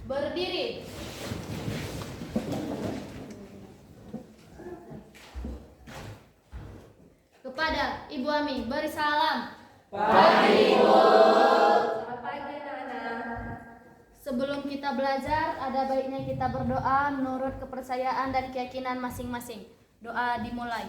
Berdiri. Kepada Ibu Ami, beri salam. Pagi, Ibu. Selamat pagi, anak-anak. Sebelum kita belajar, ada baiknya kita berdoa menurut kepercayaan dan keyakinan masing-masing. Doa dimulai.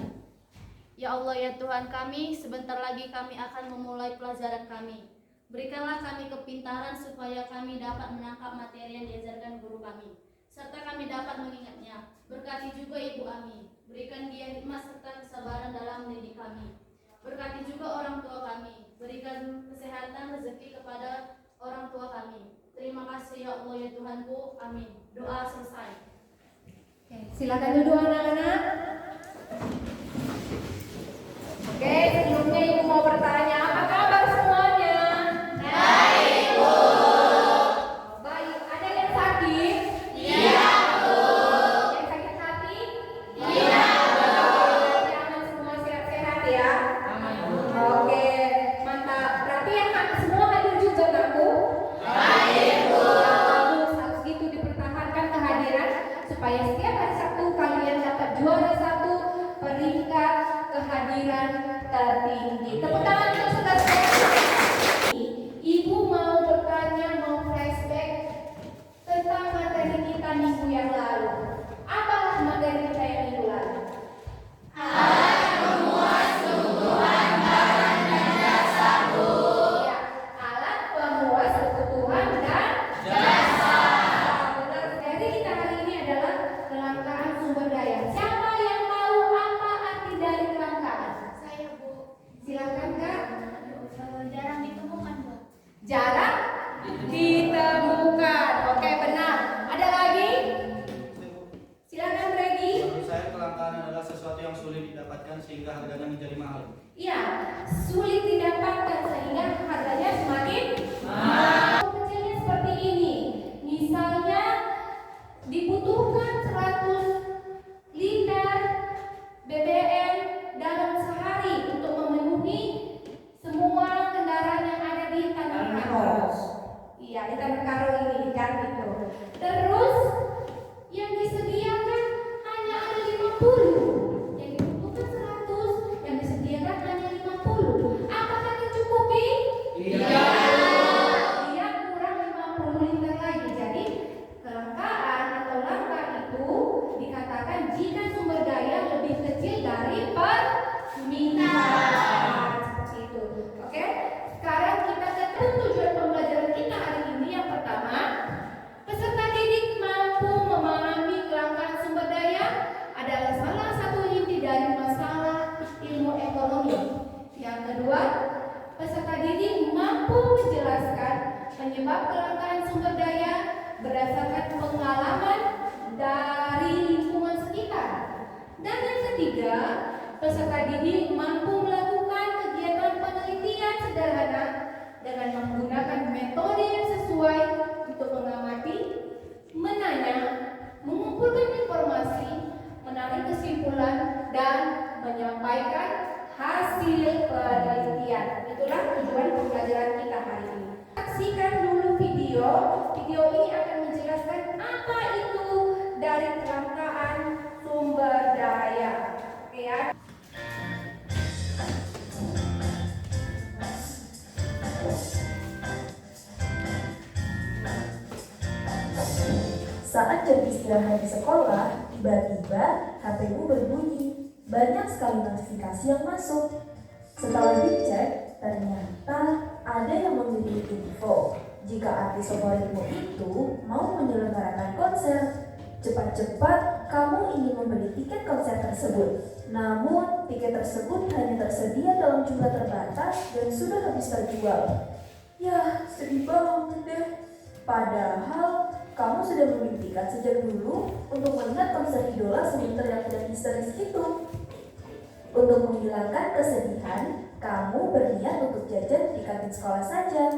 Ya Allah, ya Tuhan kami, sebentar lagi kami akan memulai pelajaran kami. Berikanlah kami kepintaran supaya kami dapat menangkap materi yang diajarkan guru kami, serta kami dapat mengingatnya. Berkati juga Ibu Ami, berikan dia hikmat serta kesabaran dalam mendidik kami. Berkati juga orang tua kami, berikan kesehatan rezeki kepada orang tua kami. Terima kasih ya Allah ya Tuhanku, amin. Doa selesai. Silakan duduk anak-anak. Oke, sebelumnya Ibu mau bertanya, apa kabar semuanya? Baik, Bu. Baik, ada yang sakit? Iya, Bu. Yang sakit hati? Iya, Bu. Aman semua, sehat-sehat ya? Aman, Bu. Oke, mantap. Berarti yang semua hadir juga nggak, Bu? Baik, Bu. Bagus, harus gitu dipertahankan kehadiran supaya setiap hari Sabtu kalian dapat juara satu peringkat kehadiran tertinggi. Tepuk tangan untuk saudara-saudara. Ibu mau bertanya, mau flashback tentang materi kita minggu yang lalu. Apa materi kita yang minggu lalu? Alat pemuas kebutuhan barang dan jasa, Bu. Ya, alat pemuas kebutuhan dan Jasa. benar. Materi kita hari ini adalah kelangkaan sumber daya. Siapa yang tahu apa arti dari kelangkaan? Saya Bu, Silakan Kak. jarang ditemukan Bu. Jarang ditemukan. Oke, benar. Ada lagi? Silakan Regi. Menurut saya kelangkaan adalah sesuatu yang sulit didapatkan sehingga harganya menjadi mahal. Iya, sulit didapatkan sehingga harganya semakin mahal. Kecilnya seperti ini. Misalnya dibutuhkan 100 liter BBM dalam sehari untuk memenuhi semua kendaraan yang ada di Tanah Karo. Iya, di Tanah Karo ini kan gitu. Terus yang disediakan hanya ada 50. Yang dibutuhkan 100, yang disediakan hanya 50. Apakah mencukupi? Iya. Dia kurang 50 liter lagi. Jadi kelangkaan atau langka itu dikatakan jika sumber daya lebih kecil dari permintaan. Seperti itu. Oke? Sekarang kita ke tujuan pembelajaran kita hari ini. Yang pertama, peserta didik mampu memahami kelangkaan sumber daya adalah salah satu inti dari masalah ilmu ekonomi. Yang kedua, peserta didik mampu menjelaskan penyebab kelangkaan sumber daya berdasarkan pengalaman dari lingkungan sekitar. Dan yang ketiga, peserta didik mampu melakukan kegiatan penelitian sederhana dengan menggunakan metode yang sesuai untuk mengamati, menanya, mengumpulkan informasi, menarik kesimpulan, dan menyampaikan hasil penelitian. Itulah tujuan pembelajaran kita hari ini. Saksikan dulu video. Video ini akan menjelaskan apa itu dari kelangkaan sumber daya. Oke ya. Saat jam istirahat di sekolah, tiba-tiba HP-mu berbunyi. Banyak sekali notifikasi yang masuk. Setelah dicek, ternyata ada yang memberi info jika artis favoritmu itu mau menyelenggarakan konser. Cepat-cepat kamu ingin membeli tiket konser tersebut. Namun, tiket tersebut hanya tersedia dalam jumlah terbatas dan sudah habis terjual. Ya, sedih banget deh. Padahal kamu sudah memimpikan sejak dulu untuk melihat konser idola seni teriak dan histeris itu. Untuk menghilangkan kesedihan, kamu berniat untuk jajan di kantin sekolah saja.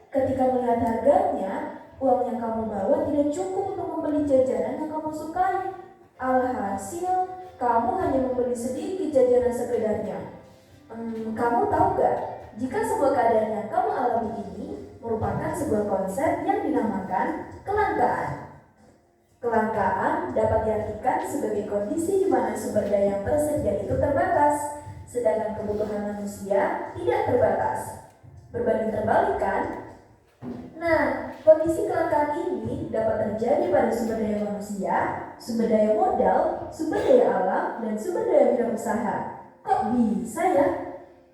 Ketika melihat harganya, uang yang kamu bawa tidak cukup untuk membeli jajanan yang kamu sukai. Alhasil, kamu hanya membeli sedikit jajanan sekedarnya. Kamu tahu gak, jika semua keadaan yang kamu alami ini merupakan sebuah konsep yang dinamakan kelangkaan. Kelangkaan dapat diartikan sebagai kondisi di mana sumber daya yang tersedia itu terbatas, sedangkan kebutuhan manusia tidak terbatas. Berbanding terbalik kan? Nah, kondisi kelangkaan ini dapat terjadi pada sumber daya manusia, sumber daya modal, sumber daya alam, dan sumber daya bidang usaha. Kok bisa ya?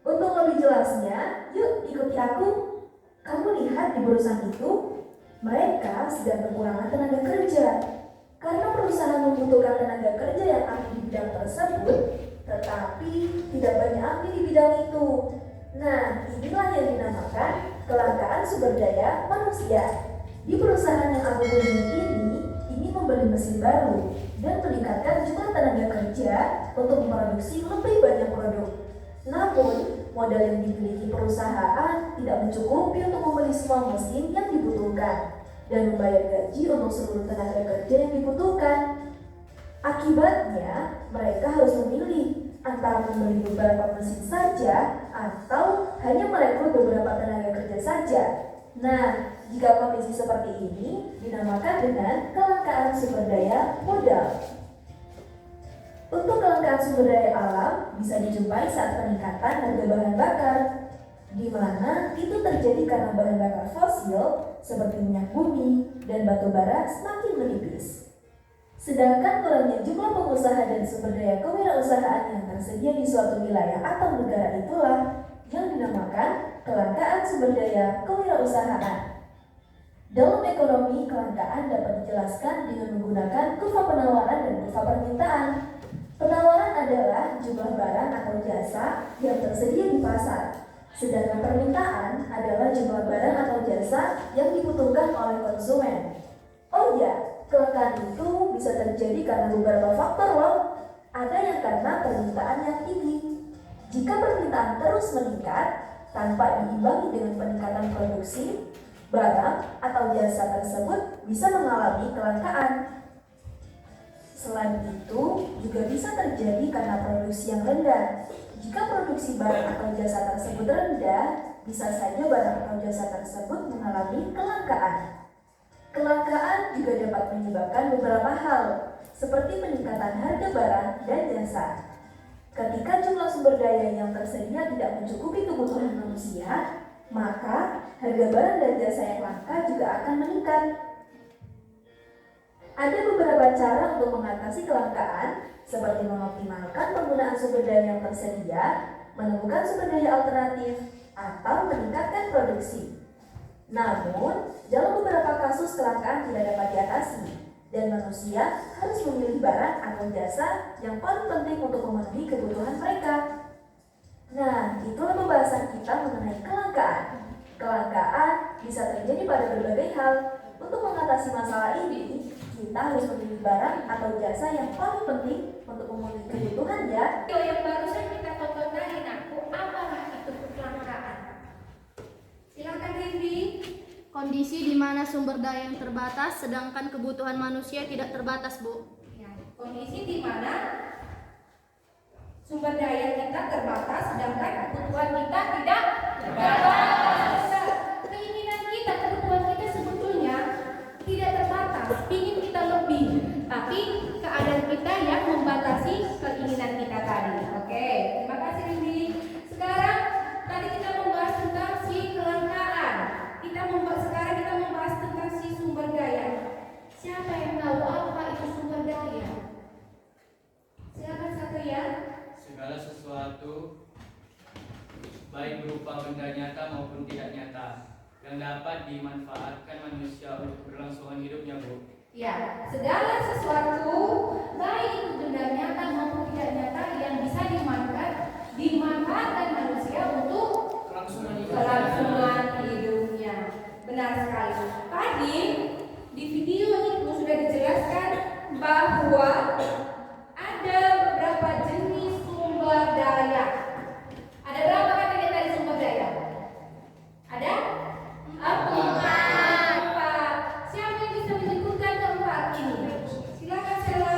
Untuk lebih jelasnya, yuk ikuti aku. Kamu lihat di perusahaan itu, mereka sedang kekurangan tenaga kerja. Karena perusahaan membutuhkan tenaga kerja yang ahli di bidang tersebut, tetapi tidak banyak ahli di bidang itu. Nah, inilah yang dinamakan kelangkaan sumber daya manusia. Di perusahaan yang aku kunjungi ini membeli mesin baru dan meningkatkan jumlah tenaga kerja untuk memproduksi lebih banyak produk. Namun, modal yang dimiliki perusahaan tidak mencukupi untuk membeli semua mesin yang dibutuhkan dan membayar gaji untuk seluruh tenaga kerja yang dibutuhkan. Akibatnya, mereka harus memilih antara membeli beberapa mesin saja atau hanya merekrut beberapa tenaga kerja saja. Nah, jika kondisi seperti ini dinamakan dengan kelangkaan sumber daya modal. Untuk kelangkaan sumber daya alam bisa dijumpai saat peningkatan harga bahan bakar, di mana itu terjadi karena bahan bakar fosil seperti minyak bumi dan batu bara semakin menipis. Sedangkan kurangnya jumlah pengusaha dan sumber daya kewirausahaan yang tersedia di suatu wilayah atau negara itulah yang dinamakan kelangkaan sumber daya kewirausahaan. Dalam ekonomi, kelangkaan dapat dijelaskan dengan menggunakan kurva penawaran dan kurva permintaan. Penawaran adalah jumlah barang atau jasa yang tersedia di pasar, sedangkan permintaan adalah jumlah barang atau jasa yang dibutuhkan oleh konsumen. Oh ya, kelangkaan itu bisa terjadi karena beberapa faktor loh. Ada yang karena permintaan yang tinggi. Jika permintaan terus meningkat tanpa diimbangi dengan peningkatan produksi, barang atau jasa tersebut bisa mengalami kelangkaan. Selain itu, juga bisa terjadi karena produksi yang rendah. Jika produksi barang atau jasa tersebut rendah, bisa saja barang atau jasa tersebut mengalami kelangkaan. Kelangkaan juga dapat menyebabkan beberapa hal, seperti peningkatan harga barang dan jasa. Ketika jumlah sumber daya yang tersedia tidak mencukupi kebutuhan manusia, maka harga barang dan jasa yang langka juga akan meningkat. Ada beberapa cara untuk mengatasi kelangkaan, seperti mengoptimalkan penggunaan sumber daya yang tersedia, menemukan sumber daya alternatif, atau meningkatkan produksi. Namun, dalam beberapa kasus kelangkaan tidak dapat diatasi, dan manusia harus memilih barang atau jasa yang paling penting untuk memenuhi kebutuhan mereka. Nah, itulah pembahasan kita mengenai kelangkaan. Kelangkaan bisa terjadi pada berbagai hal. Untuk mengatasi masalah ini, kita harus memilih barang atau jasa yang paling penting untuk memenuhi kebutuhan ya. Video yang barusan kita tonton tadi, apalah itu kelangkaan? Silakan Rindi. Kondisi di mana sumber daya yang terbatas sedangkan kebutuhan manusia tidak terbatas, Bu. Ya, kondisi di mana sumber daya kita terbatas sedangkan kebutuhan kita tidak terbatas. Keinginan kita, kebutuhan kita sebetulnya tidak terbatas, ingin kita lebih, tapi keadaan kita yang membatasi keinginan kita tadi. Oke, terima kasih Rindi. Sekarang tadi kita membahas tentang si kelangkaan. Sekarang kita membahas tentang si sumber daya. Siapa yang tahu apa itu sumber daya? Silakan satu ya. Segala sesuatu baik berupa benda nyata maupun tidak nyata yang dapat dimanfaatkan manusia untuk berlangsungan hidupnya, Bu. Ya, segala sesuatu baik itu benda nyata maupun tidak nyata yang bisa dimanfaatkan manusia untuk kelangsungan hidupnya. Benar sekali. Tadi di video itu sudah dijelaskan bahwa ada beberapa jenis sumber daya. Ada berapa katanya tadi sumber daya? Ada? Empat. Siapa yang bisa menyebutkan keempat ini? Silakan Sela.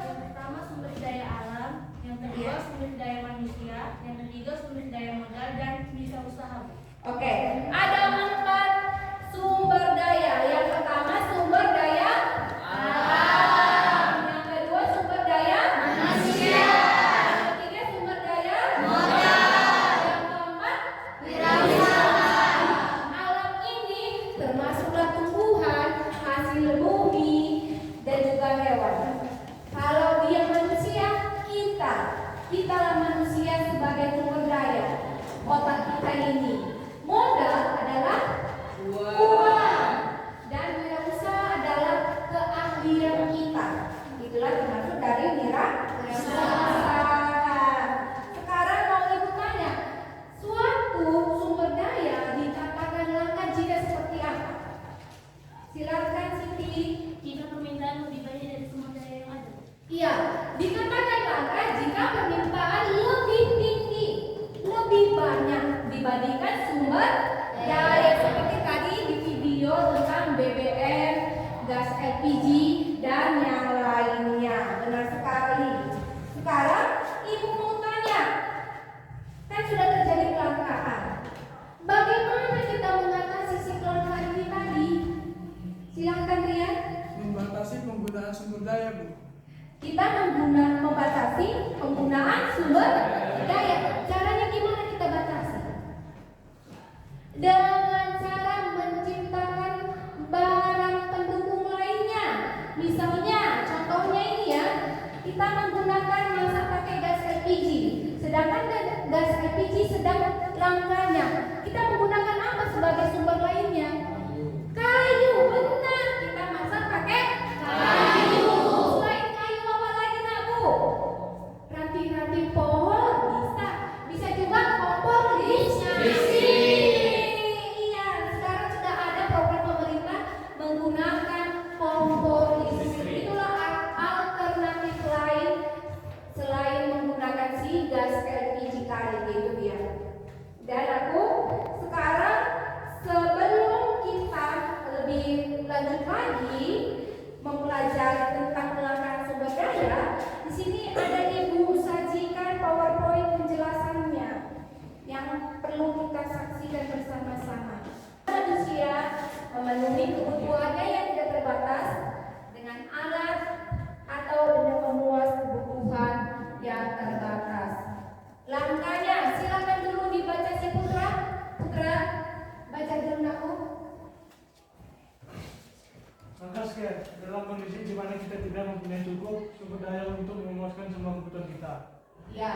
Yang pertama sumber daya alam, yang kedua sumber daya manusia, yang ketiga sumber daya modal dan bisa usaha. Oke, ada empat termasuklah tumbuhan, hasil bumi, dan juga hewan. Kalau dia manusia, kitalah manusia sebagai sumber daya. Otak kita ini modal adalah uang, dan wirausaha adalah keahlian kita. Itulah termasuk dari wirausaha. Sekarang mau ibu tanya, suatu sumber daya dikatakan langka jika seperti apa? Silakan Siti. Jika permintaan lebih banyak dari sumber daya yang ada. Iya, dikatakan langka jika permintaan lebih tinggi, lebih banyak dibandingkan sumber daya. Seperti tadi di video tentang BBM, gas LPG, dan yang lainnya. Benar sekali. Sekarang ibu mau tanya, kan sudah terjadi kelangkaan. Bagaimana kita mengatasi si kelangkaan ini tadi? Silakan Rian. Membatasi penggunaan sumber daya, Bu. Kita membatasi penggunaan sumber daya. Caranya gimana kita batasi? Dengan cara menciptakan barang pendukung lainnya. Misalnya, contohnya ini ya, kita menggunakan masak pakai gas LPG. Sedangkan gas LPG sedang langkanya. Kita menggunakan apa sebagai sumber lainnya? Kayu, benar. Kita masak pakai kayu. Selain kayu apa lagi nak Bu? Ranting-ranting pohon bisa. Bisa juga kompor listrik. Iya, sekarang sudah ada program pemerintah menggunakan kompor listrik. Itulah alternatif lain selain menggunakan si gas LPG tadi, itu dia. Dan aku sekarang sebelum kita lebih lanjut lagi mempelajari tentang kelangkaan sumber daya, di sini ada ibu sajikan PowerPoint penjelasannya yang perlu kita saksikan bersama-sama. Manusia memenuhi kebutuhannya yang tidak terbatas dengan alat atau dengan memuas kebutuhan yang terbatas. Langkahnya silakan dulu dibaca si Putra. Putra, baca dulu aku. Langkah sekian, dalam kondisi di mana kita tidak mempunyai cukup sumber daya untuk memuaskan semua kebutuhan kita. Ya,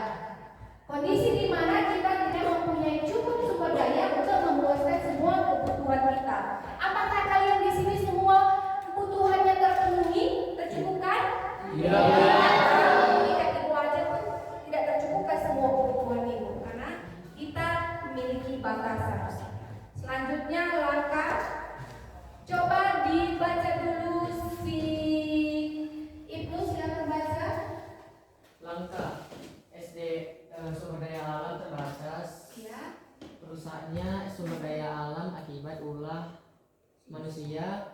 kondisi di mana kita tidak mempunyai cukup sumber daya untuk memuaskan semua kebutuhan kita. Apakah kalian di sini semua kebutuhannya terpenuhi, tercukupkan? Iya. Tidak ibu aja pun tidak tercukupkan semua kebutuhan ibu karena kita memiliki batasan. Selanjutnya langkah, coba dibaca dulu si Ibnu, silakan baca. Langkah SD sumber daya alam terbatas. Ya. Rusaknya sumber daya alam akibat ulah manusia.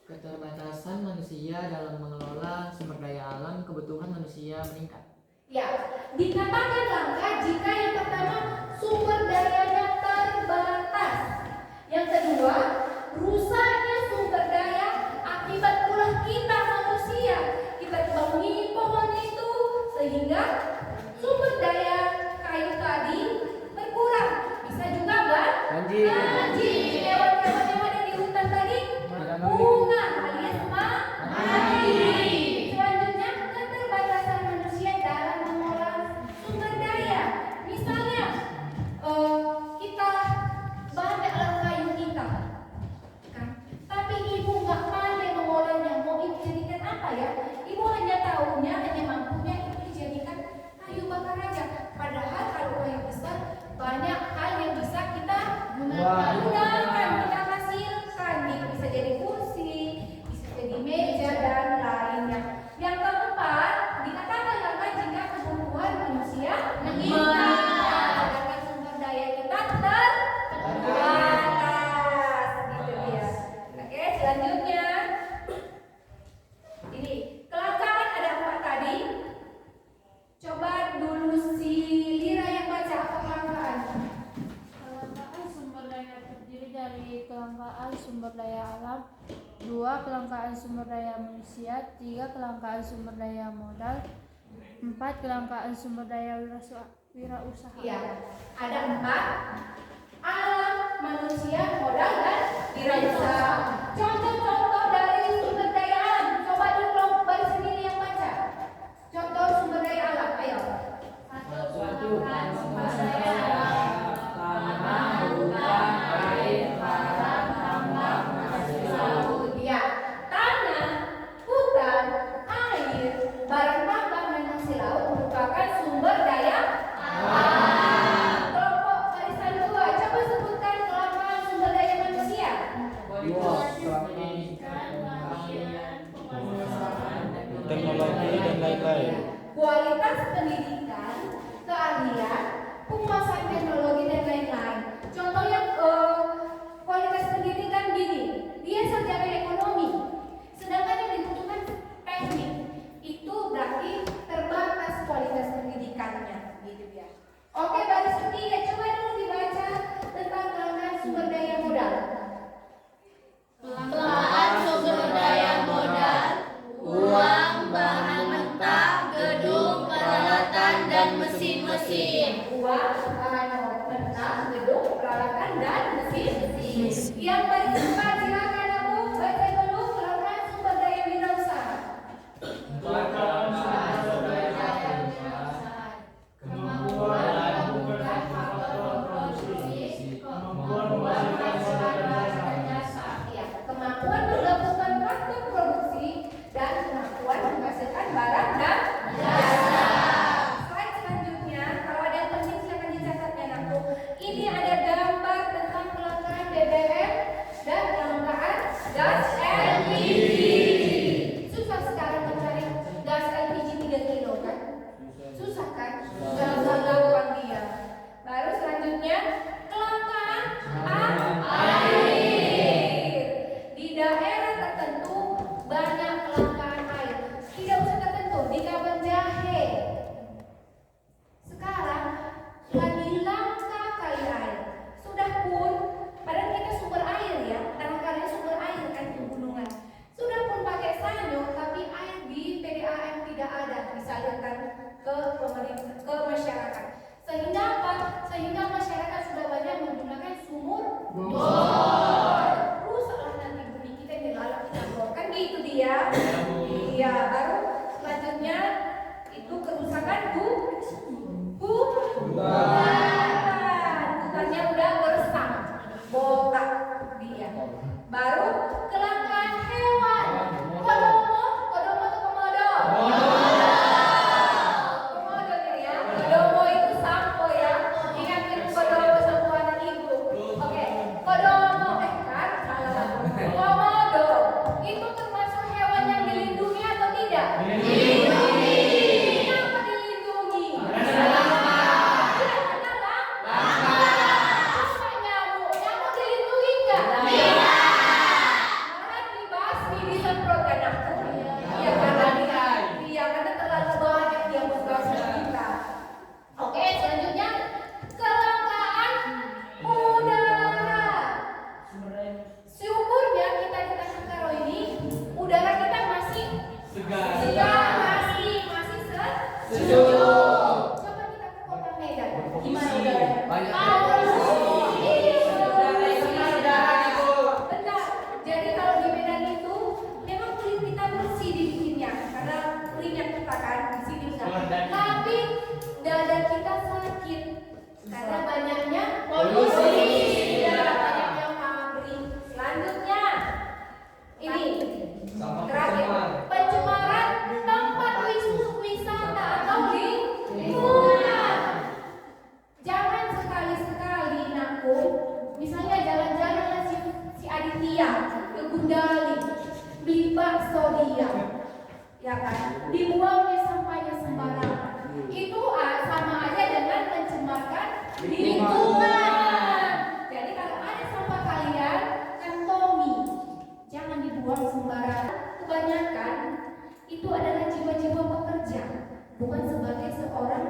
Keterbatasan manusia dalam mengelola sumber daya alam, kebutuhan manusia meningkat. Ya, dikatakan langka jika yang pertama sumber dayanya terbatas. Yang kedua, rusaknya sumber daya akibat ulah kita manusia. Kita tebangi pohon itu sehingga sumber daya kayu tadi berkurang. Bisa juga banjir. Hewan-hewan yang ada di hutan tadi bunga alias mati. Selanjutnya, keterbatasan manusia dalam mengolah sumber daya. Misalnya, kita banyaklah kayu kita, kan? Tapi ibu nggak pandai mengolahnya. Mau ibu jadikan apa ya? Ibu hanya tahunya, hanya mampunya itu dijadikan kayu bakar aja. Padahal kalau kayu besar banyak hal yang bisa kita gunakan, kita hasilkan. Itu bisa jadi kursi, bisa jadi meja dan lainnya. Yang keempat, dikatakan langka jika kebutuhan manusia meningkat, sedangkan sumber daya kita terbatas. Gitu dia. Oke, selanjutnya ini kelangkaan ada apa tadi? Coba dulu si Lira yang baca apa kelangkaan. Kelangkaan sumber daya terdiri dari kelangkaan sumber daya alam, 2. Kelangkaan sumber daya manusia, 3. Kelangkaan sumber daya modal, 4. Kelangkaan sumber daya wirausaha. Iya, ada 4. Alam manusia, modal, dan wirausaha. Contoh-contoh dari sumber daya alam. Coba di kelompok baris sendiri yang baca. Contoh sumber daya alam, ayo. Suatu sumber daya alam, tanah, hutan, air, tanah, tambang, hasil laut. Ya, tanah, hutan, air, barang tambang dan hasil laut merupakan sumber daya alam. Kelompok barisan 2, coba sebutkan kelangkaan sumber daya manusia. Teknologi dan lain-lain. Kualitas pendidikan, keahlian, penguasaan teknologi dan lain-lain. Contoh yang kualitas pendidikan gini, dia sarjana ekonomi, sedangkan yang dibutuhkan teknik, itu berarti terbatas kualitas pendidikannya, gitu ya. Oke, baris ketiga, coba dulu dibaca tentang kelangkaan sumber daya modal. Kelangkaan sumber daya modal, uang, bahan mentah, gedung, peralatan, dan mesin-mesin. Uang, bahan mentah, gedung, peralatan, dan mesin. Yang paling cepat silakan aku baca dulu kelangkaan sumber daya wirausaha. Kelangkaan sumber daya kemampuan melakukan faktor produksi, kemampuan menghasilkan barang dan jasa. Ya, kemampuan menggabungkan faktor produksi dan kemampuan menghasilkan barang dan jasa. Slide selanjutnya, kalau ada yang penting silakan dicatat ya anakku. Ini ada gambar tentang kelangkaan BBM dan kelangkaan gas LPG. Susah sekarang mencari gas LPG 3 kilo kan? Susah kan? Gampang dia. Baru selanjutnya kelangkaan air. Di daerah tertentu banyak kelangkaan air. Tidak usah tertentu, di Kaban Jahe. Sekarang lagi langka kali air. Sudah pun, padahal kita sumber air ya, tanah kalian sumber air kan pegunungan. Sudah pun pakai sanyo, tapi air di PDAM tidak ada disalurkan ke pemerintah, ke masyarakat. Sehingga apa? Sehingga masyarakat sudah banyak menggunakan sumur bor. Rusaklah nanti bumi kita yang dilalap kita bor. Kan gitu dia. Iya, baru selanjutnya itu kerusakan hutannya udah gersang, botak dia. Baru kelangkaan hewan. Kodomo atau komodo? Komodo ya. Kodomo itu sampo ya. Ingatin kodomo sampo anak ibu. Oke, kodomo kan salah. Komodo itu termasuk hewan yang dilindungi atau tidak? Dilindungi. Kenapa dilindungi? Nyamuk dilindungi nggak? Malah dibasmi, disemprotkan aku. Iya karena terlalu banyak dia membasmi kita. Oke, selanjutnya kelangkaan udara. Syukurnya kita di Tanjung Karo ini udara kita masih segar, masih sejuk. Coba kita ke kota Medan, gimana udaranya? Benar. Jadi kalau di Medan itu memang kulit kita bersih dibikinnya karena minyak kita kan di sini enggak. Tapi dada kita sakit karena banyaknya polusi. Ya, banyaknya pabrik. Selanjutnya ini terakhir pencemaran tempat wisata atau lingkungan. Jangan sekali-sekali nakku, misalnya jalan-jalan si Aditya ke Gundali, beli bakso dia, ya kan? Dibuangnya sampahnya sembarangan. Itu sama aja dengan mencemarkan lingkungan. Jadi kalau ada sampah kalian, kantongi, jangan dibuang sembarangan. Kebanyakan itu adalah jiwa-jiwa pekerja, bukan sebagai seorang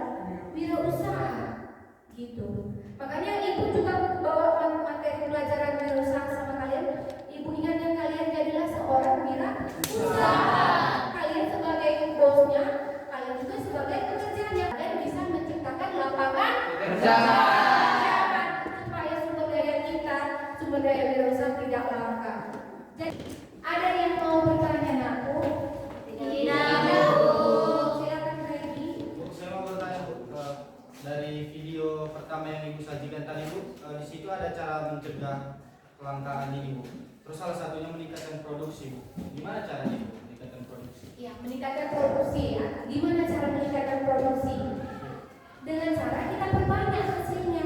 wirausaha. Gitu. Makanya ibu juga bawa materi pelajaran wirausaha sama kalian. Ibu ingatkan kalian jadilah seorang wirausaha. Kalian sebagai bosnya, kalian juga sebagai pekerjanya. Kalian bisa menciptakan lapangan pekerjaan supaya sumber daya kita kelangkaan ini, Bu. Terus salah satunya meningkatkan produksi, Bu. Gimana caranya, Bu, meningkatkan produksi? Ya, meningkatkan produksi. Gimana cara meningkatkan produksi? Dengan cara kita perbanyak hasilnya.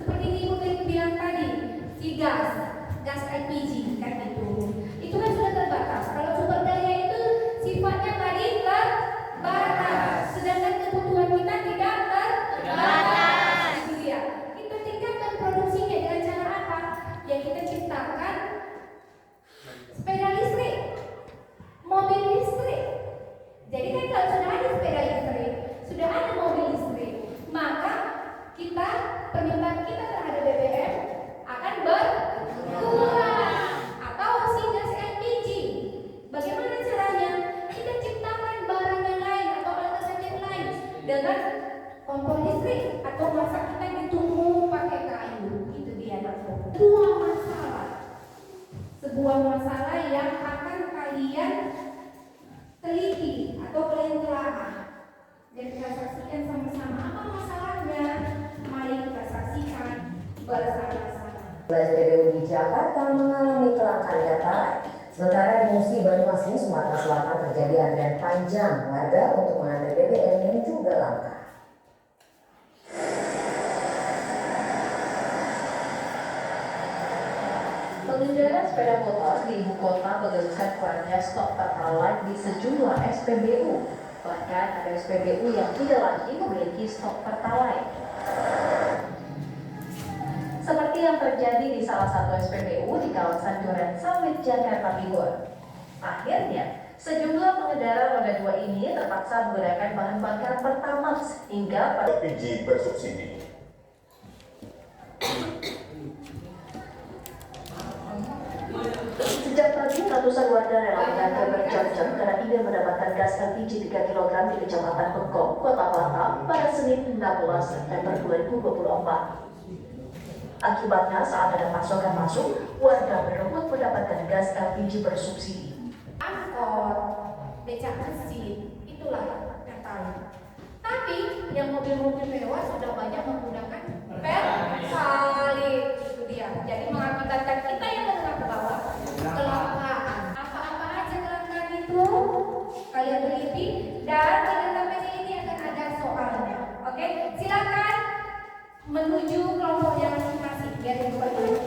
Seperti Ibu tadi bilang tadi, si gas LPG kan itu kan sudah terbatas. Kalau sumber daya itu sifatnya tadi terbatas, sedangkan kebutuhan kita tidak terbatas. Itu dia. Kita tingkatkan produksinya dengan cara apa? Ya kita ciptakan sepeda listrik, mobil listrik. Jadi kan kalau sudah ada sepeda listrik, sudah ada mobil listrik, maka kita penyumbang kita terhadap BBM akan berkurang. Atau si gas LPG, bagaimana caranya? Kita ciptakan barang yang lain atau alasan yang lain dengan kompor listrik atau masak kita ditunggu pakai kayu. Itu dia nak. Sebuah masalah yang akan kalian teliti atau kalian telaah dan kita saksikan sama-sama apa masalahnya. Mari kita saksikan bersama-sama. SPBU di Jakarta mengalami kelangkaan data. Sementara di Musi Banyuasin, Sumatera Selatan terjadi antrian panjang warga untuk mengantre BBM yang juga langka. Pengendara sepeda motor di ibu kota mengeluhkan kurangnya stok Pertalite di sejumlah SPBU. Bahkan ada SPBU yang tidak lagi memiliki stok Pertalite. Seperti yang terjadi di salah satu SPBU di kawasan Duren Sawit, Jakarta Timur. Akhirnya, sejumlah pengendara roda 2 ini terpaksa menggunakan bahan bakar Pertamax hingga LPG bersubsidi. Sejak pagi, ratusan warga rela mengantri berjam-jam karena ingin mendapatkan gas LPG 3 kg di Kecamatan Bengkong, Kota Batam pada Senin 16 September 2024. Akibatnya saat ada pasokan masuk, warga berebut mendapatkan gas LPG bersubsidi. Angkot, becak mesin, itulah katanya. Tapi yang mobil-mobil mewah sudah banyak menggunakan Pertalite. Itu dia. Jadi mengakibatkan kita yang menengah ke bawah kelangkaan. Apa-apa aja kelangkaan itu kalian teliti dan tidak sampai di ini akan ada soalnya. Oke, silakan menuju kelompok yang masing-masing biar dibuka dulu.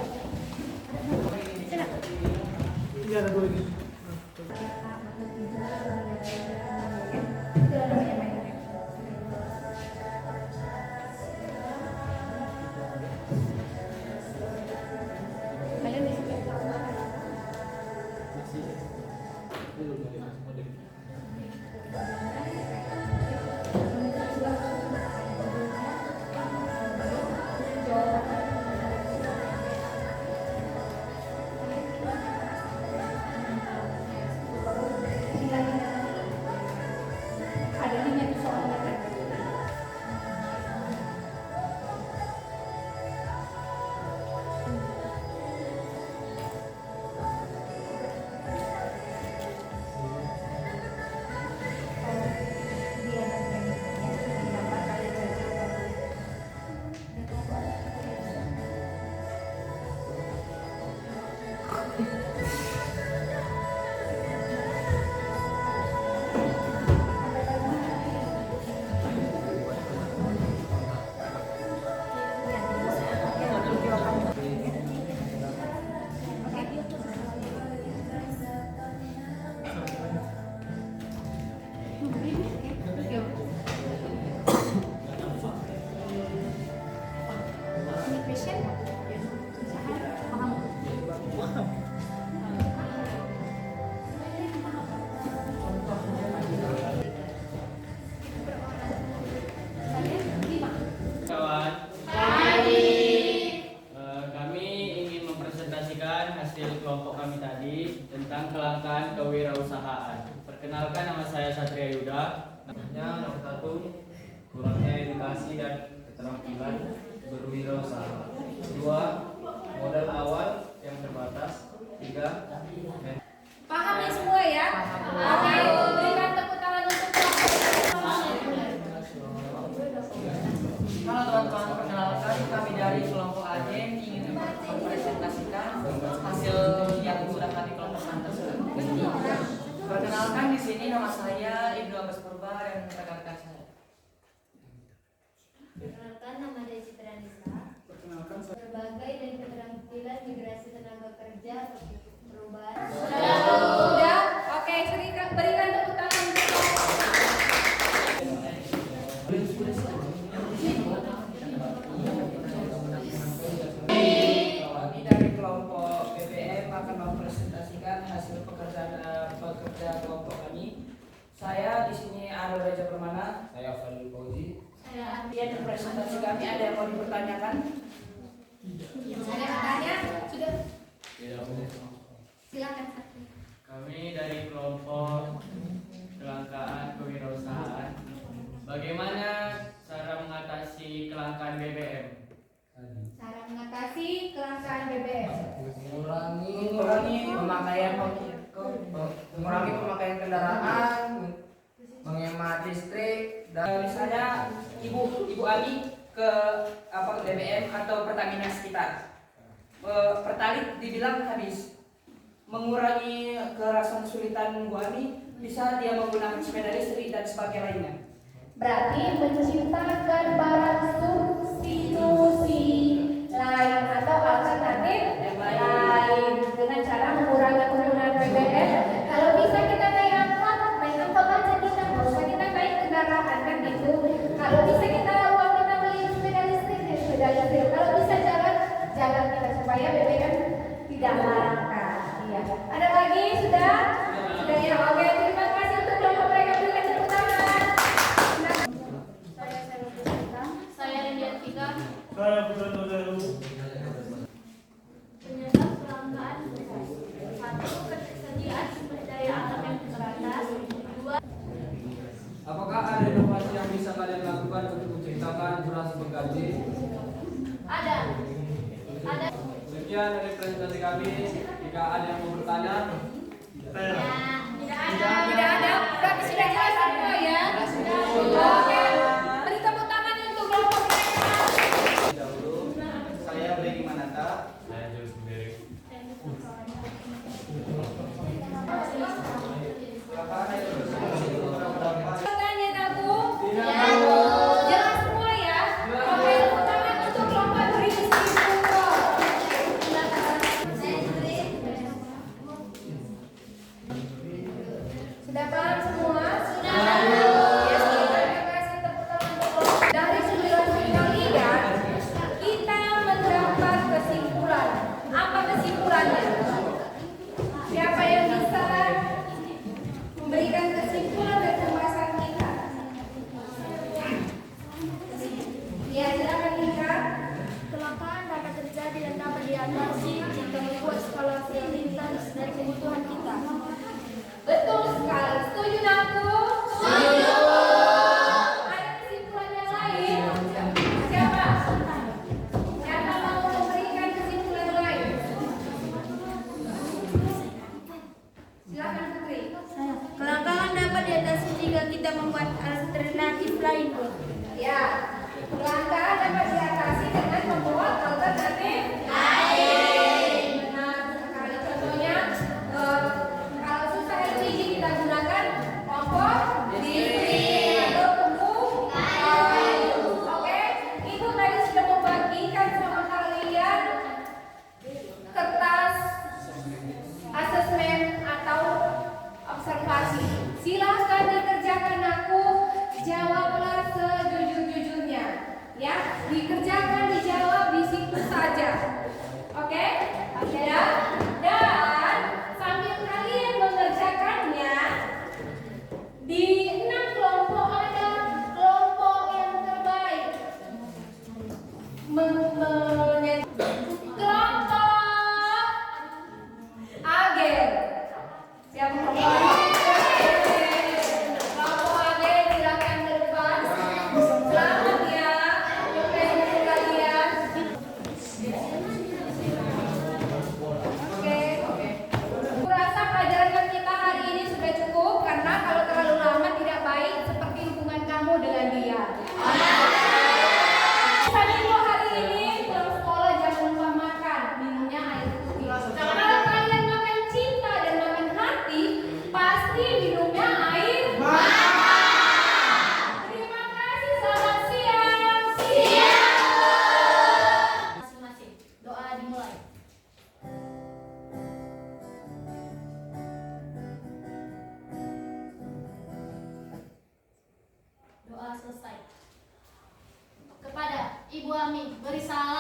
Iya, ada dua ini. kelompok kami tadi tentang kelangkaan kewirausahaan. Perkenalkan, nama saya Satria Yuda. Namanya satu, kurangnya edukasi dan keterampilan berwirausaha. Dua, modal awal yang terbatas. Tiga, paham ya semua ya? Oke, berikan tepuk tangan untuk Halo teman-teman, perkenalkan kami dari kelompok AJ ingin mempresentasikan saya Ibnu Abbas Purba dan rekan-rekan saya. Perkenalkan, nama saya Citra Nisa. Perkenalkan saya. Berbagai dan keterampilan migrasi tenaga kerja perubahan. Sudah? Oke, berikan tepuk tangan untuk Kami dari kelompok BBM akan mempresentasikan hasil pekerja kelompok kami. Saya di sini Arul Reza Permana. Saya Fadil Fauzi. Saya Ardian. Presentasi kami ada yang mau dipertanyakan? Ada katanya? Sudah. Silakan. Kami dari kelompok kelangkaan kewirausahaan. Bagaimana cara mengatasi kelangkaan BBM? Cara mengatasi kelangkaan BBM. Mengurangi pemakaian kendaraan, menghemat listrik, dan misalnya Ibu Ami ke BBM atau Pertamina sekitar. Pertalite dibilang habis. Mengurangi kerasan kesulitan Bu Ami, bisa dia menggunakan sepeda listrik dan sebagainya. Berarti menciptakan barang substitusi lain atau alternatif lain dengan cara mengurangi penggunaan BBM. Kalau bisa kita naik angkot, naik angkot aja kita, nggak usah kita naik kendaraan kan gitu. Kalau bisa kita uang kita beli sepeda listrik, sepeda listrik. Kalau bisa jalan kita supaya BBM tidak langka. Iya. Ada lagi sudah? Sudah ya. Oke, terima kasih untuk kelompok mereka, berikan tepuk tangan. Saya Indian Tika. Saya Putra Nurul. Penyebab kelangkaan beras. 1. Ketersediaan sumber daya alam yang terbatas. 2. Apakah ada inovasi yang bisa kalian lakukan untuk menciptakan durasi penggaji? Ada. Sekian dari presentasi kami. Jika ada yang mau bertanya, Tidak ada. Berarti sudah jelas semua ya. Oke. Beri tepuk tangan untuk kelompok mereka. Dahulu, saya Bregi Mananta. Saya Jules Beri. Pertanyaan aku. Jelas semua ya. Oke, tepuk tangan untuk kelompok Rizky Puro. Sudah paham semua? Sudah. Ya, terima kasih tepuk tangan untuk kelompok. Dari penjelasan kalian, kita mendapat kesimpulan. Apa kesimpulannya? Siapa yang bisa memberikan kesimpulan dari pembahasan kita? Ya, silakan Nika. Kelangkaan dapat terjadi dan dapat diatasi jika membuat skala prioritas dan kebutuhan kita. Betul sekali. Setuju aku? Setuju. Ada kesimpulan yang lain? Siapa? Siapa mau memberikan kesimpulan lain? Silakan Putri. Kelangkaan dapat diatasi jika kita membuat alternatif lain. Ya, kelangkaan dapat diatasi dengan membuat alternatif lain. Benar sekali. Contohnya, kalau susah LPG kita gunakan kompor listrik atau pupuk kayu. Oke, Ibu tadi sudah membagikan sama kalian kertas asesmen atau observasi. Silahkan dikerjakan aku, jawablah sejujur-jujurnya. Ya, dikerjakan, dijawab di situ saja. beri salam